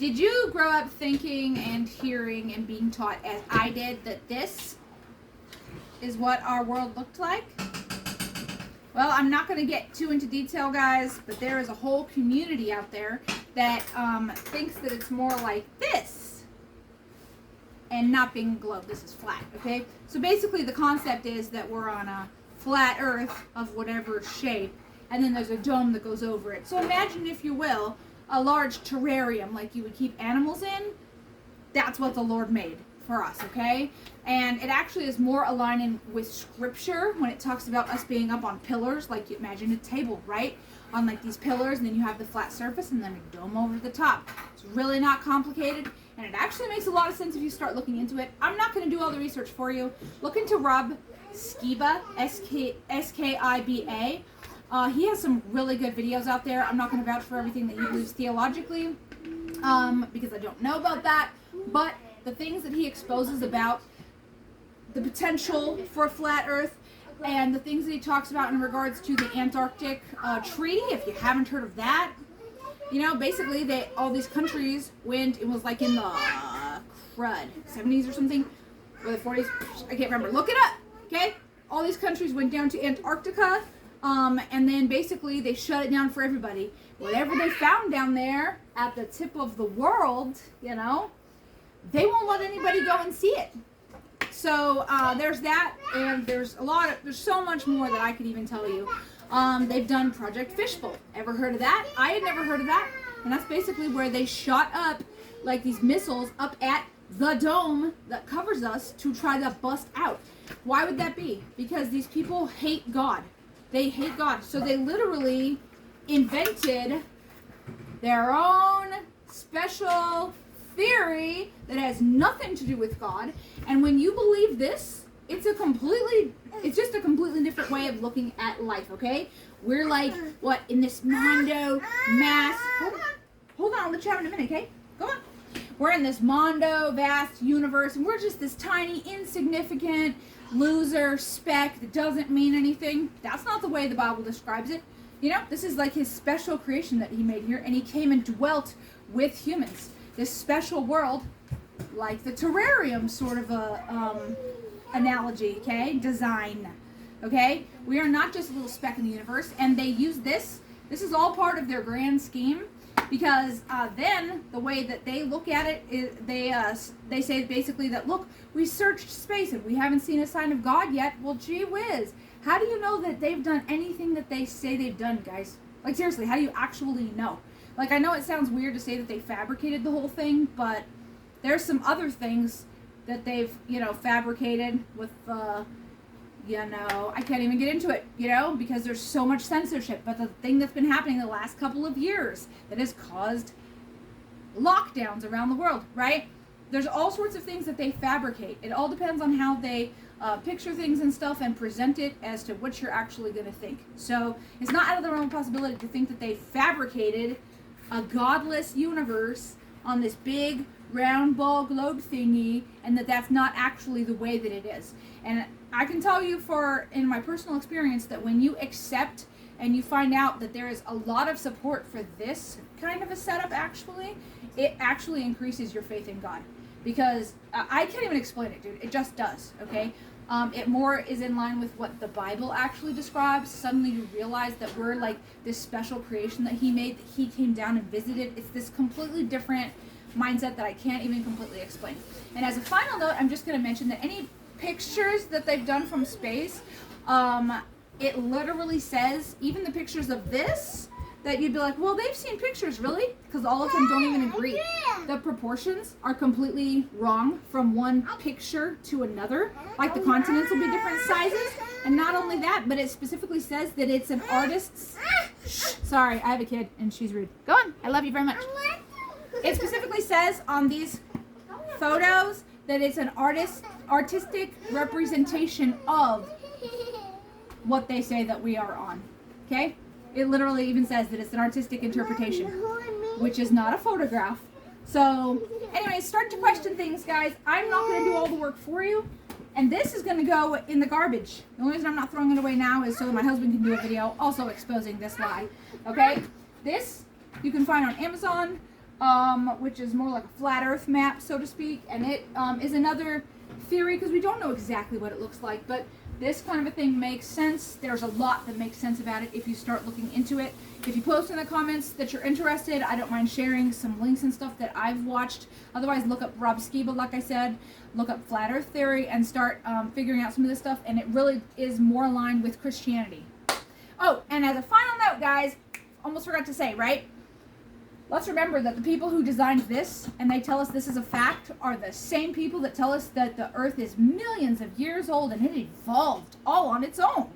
Did you grow up thinking and hearing and being taught, as I did, that this is what our world looked like? Well, I'm not going to get too into detail, guys, but there is a whole community out there that thinks that it's more like this and not being a globe. This is flat, okay? So basically the concept is that we're on a flat earth of whatever shape, and then there's a dome that goes over it. So imagine, if you will, a large terrarium like you would keep animals in. That's what the Lord made for us, okay? And it actually is more aligning with scripture when it talks about us being up on pillars, like you imagine a table, right? On like these pillars, and then you have the flat surface and then a dome over the top. It's really not complicated, and it actually makes a lot of sense if you start looking into it. I'm not going to do all the research for you. Look into Rob Skiba, S-K-I-B-A. He has some really good videos out there. I'm not going to vouch for everything that he believes theologically, because I don't know about that, but the things that he exposes about the potential for a flat earth, and the things that he talks about in regards to the Antarctic Treaty, if you haven't heard of that, you know, basically all these countries went, it was like in the 70s or something, or the 40s, I can't remember, look it up, okay? All these countries went down to Antarctica, and then basically they shut it down for everybody. Whatever they found down there at the tip of the world, you know, they won't let anybody go and see it. So there's that, and there's so much more that I could even tell you. They've done Project Fishbowl. Ever heard of that? I had never heard of that. And that's basically where they shot up like these missiles up at the dome that covers us to try to bust out. Why would that be? Because these people hate God. They hate God. So they literally invented their own special theory that has nothing to do with God. And when you believe this, it's just a completely different way of looking at life, okay? We're like, what, in this mondo mass, hold on, I'll let you have it in a minute, okay? Go on. We're in this mondo vast universe, and we're just this tiny, insignificant loser speck that doesn't mean anything. That's not the way the Bible describes it. You know, this is like his special creation that he made here, and he came and dwelt with humans. This special world, like the terrarium sort of a analogy, okay? Design, okay? We are not just a little speck in the universe, and they use this. This is all part of their grand scheme, because then the way that they look at it is they say basically that, look, we searched space and we haven't seen a sign of God yet. Well, gee whiz, how do you know that they've done anything that they say they've done, guys? Like, seriously, how do you actually know? Like, I know it sounds weird to say that they fabricated the whole thing, but there's some other things that they've, you know, fabricated with, you know, I can't even get into it, you know, because there's so much censorship. But the thing that's been happening the last couple of years that has caused lockdowns around the world, right? There's all sorts of things that they fabricate. It all depends on how they picture things and stuff and present it as to what you're actually going to think. So it's not out of the realm of possibility to think that they fabricated a godless universe on this big round ball globe thingy, and that's not actually the way that it is. And I can tell you in my personal experience that when you accept and you find out that there is a lot of support for this kind of a setup, actually, it actually increases your faith in God. Because I can't even explain it, dude. It just does, okay? It more is in line with what the Bible actually describes. Suddenly you realize that we're like this special creation that he made, that he came down and visited. It's this completely different mindset that I can't even completely explain. And as a final note, I'm just going to mention that any pictures that they've done from space, it literally says, even the pictures of this, that you'd be like, well, they've seen pictures, really? Because all of them don't even agree. The proportions are completely wrong from one picture to another. Like the continents will be different sizes. And not only that, but it specifically says that it's an artist's... Shh, sorry, I have a kid and she's rude. Go on. I love you very much. It specifically says on these photos that it's an artistic representation of what they say that we are on. Okay? It literally even says that it's an artistic interpretation, which is not a photograph. So, anyway, start to question things, guys. I'm not going to do all the work for you. And this is going to go in the garbage. The only reason I'm not throwing it away now is so that my husband can do a video also exposing this lie. Okay? This you can find on Amazon. which is more like a flat Earth map, so to speak, and it is another theory because we don't know exactly what it looks like, but this kind of a thing makes sense. There's a lot that makes sense about it if you start looking into it. If you post in the comments that you're interested, I don't mind sharing some links and stuff that I've watched. Otherwise, look up Rob Skiba, like I said, look up Flat Earth Theory, and start figuring out some of this stuff, and it really is more aligned with Christianity. Oh, and as a final note, guys, almost forgot to say, right? Let's remember that the people who designed this, and they tell us this is a fact, are the same people that tell us that the Earth is millions of years old and it evolved all on its own.